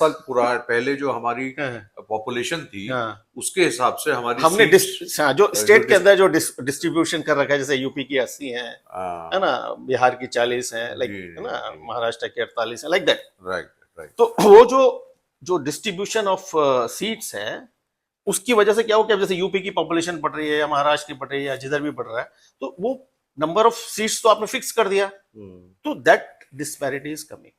साल पुराना पहले जो हमारी हाँ, पॉपुलेशन थी हाँ। उसके हिसाब से हमारी हमने सीट्स हाँ, जो स्टेट के अंदर जो डिस्ट्रीब्यूशन कर रखा है, जैसे यूपी की 80 है ना, बिहार की 40 है, लाइक, जी है जी ना, जी महाराष्ट्र की 48 है, लाइक दैट। राइट राइट तो वो जो जो डिस्ट्रीब्यूशन ऑफ सीट्स है, उसकी वजह से क्या हो, क्या जैसे यूपी की पॉपुलेशन बढ़ रही है या महाराष्ट्र की बढ़ रही है या जिधर भी बढ़ रहा है, तो वो नंबर ऑफ सीट्स तो आपने फिक्स कर दिया, तो दैट डिस्पैरिटी इज कमिंग।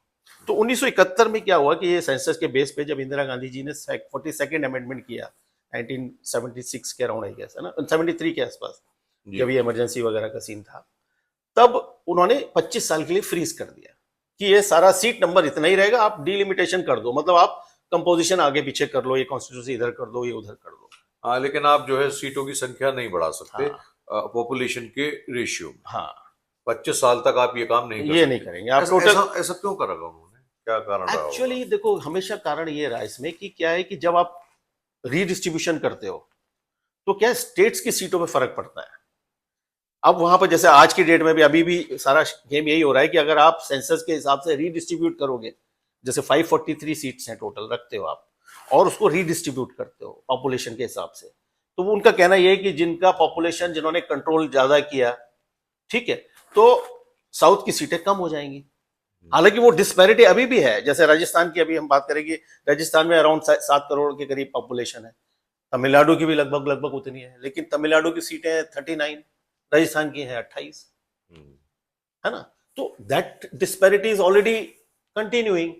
तो 1971 में क्या हुआ कि ये सेंसस के बेस पे जब इंदिरा गांधी जी ने 42nd अमेंडमेंट किया 1976 के अराउंड, आई गेस, है ना, 73 के आसपास, जी जब ये इमरजेंसी वगैरह का सीन था, तब उन्होंने 25 साल के लिए फ्रीज कर दिया कि ये सारा सीट नंबर इतना ही रहेगा, आप डिलिमिटेशन कर दो, मतलब आप कंपोजिशन आगे पीछे कर लो, ये कॉन्स्टिट्यूंसी इधर कर दो, ये उधर कर दो। हाँ, लेकिन आप जो है सीटों की संख्या नहीं बढ़ा सकते हाँ, पॉपुलेशन के रेशियो में। हाँ, 25 साल तक आप ये काम नहीं कर ये नहीं सकते। करेंगे आप ऐसा टोटल। ऐसा ऐसा क्यों करा उन्होंने, क्या कारण रहा होगा? एक्चुअली देखो, हमेशा कारण ये रहा इसमें कि क्या है कि जब आप रीडिस्ट्रीब्यूशन करते हो तो क्या स्टेट्स की सीटों में फर्क पड़ता है। अब वहां पर जैसे आज की डेट में भी अभी भी सारा गेम यही हो रहा है कि अगर आप सेंसस के हिसाब से रीडिस्ट्रीब्यूट करोगे, जैसे 543 सीट्स हैं टोटल रखते हो आप, और उसको रीडिस्ट्रीब्यूट करते हो पॉपुलेशन के हिसाब से, तो वो उनका कहना यह है कि जिनका पॉपुलेशन, जिन्होंने कंट्रोल ज्यादा किया, ठीक है, तो साउथ की सीटें कम हो जाएंगी। हालांकि वो डिस्पैरिटी अभी भी है, जैसे राजस्थान की अभी हम बात करेंगे, राजस्थान में अराउंड 7 करोड़ के करीब पॉपुलेशन है, तमिलनाडु की भी लगभग लगभग उतनी है, लेकिन तमिलनाडु की सीटें 39, राजस्थान की है 28, है ना। तो that disparity is already continuing.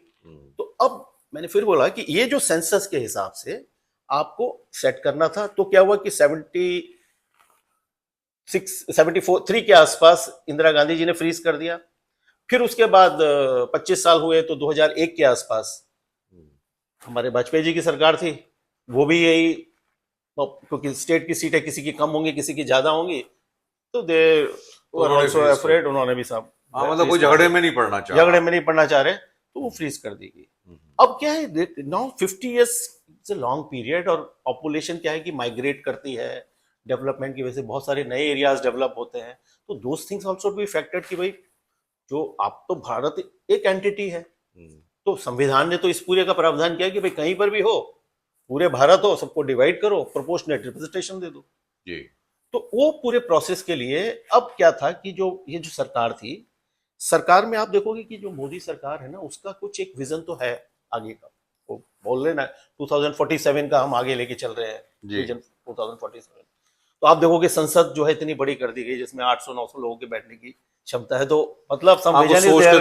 तो अब मैंने फिर बोला कि ये जो सेंसस के हिसाब से आपको सेट करना था, तो क्या हुआ कि 73 के आसपास इंदिरा गांधी जी ने फ्रीज कर दिया। फिर उसके बाद 25 साल हुए तो 2001 के आसपास हमारे वाजपेयी जी की सरकार थी, वो भी यही, क्योंकि स्टेट की सीटें किसी की कम होंगी किसी की ज्यादा होंगी, तो दे तो वर उन्होंने ऑल्सो फ्रीज कर अफ्रेड, दिया। उन्होंने भी सब हाँ, मतलब फ्रीज कोई कर झगड़े दिया, में नहीं पड़ना चाह झगड़े रहा। में नहीं पड़ना चाह रहे, तो वो फ्रीज कर दी गई। अब क्या है, now 50 years it's a long period, और पॉपुलेशन क्या है कि माइग्रेट करती है, डेवलपमेंट की वजह से बहुत सारे नए एरियाज डेवलप होते हैं, तो those things also be affected कि भाई, जो आप तो भारत एक एंटिटी है, तो संविधान ने तो इस पूरे का प्रावधान किया कि भाई कहीं पर भी हो, पूरे भारत हो, सबको डिवाइड करो, प्रोपोर्शनेट रिप्रेजेंटेशन दे दो। जी तो वो पूरे प्रोसेस के लिए अब क्या था कि जो ये जो सरकार थी, सरकार में आप देखोगे कि जो मोदी सरकार है ना, उसका कुछ एक विजन तो है आगे का, वो बोल रहे ना 2047 का हम आगे लेके चल रहे हैं, जी विजन 2047। तो आप देखोगे संसद जो है इतनी बड़ी कर दी गई, जिसमें 800-900 लोगों के बैठने की क्षमता है, तो मतलब सम हाँ, कुछ विजन इज सोच के देयर।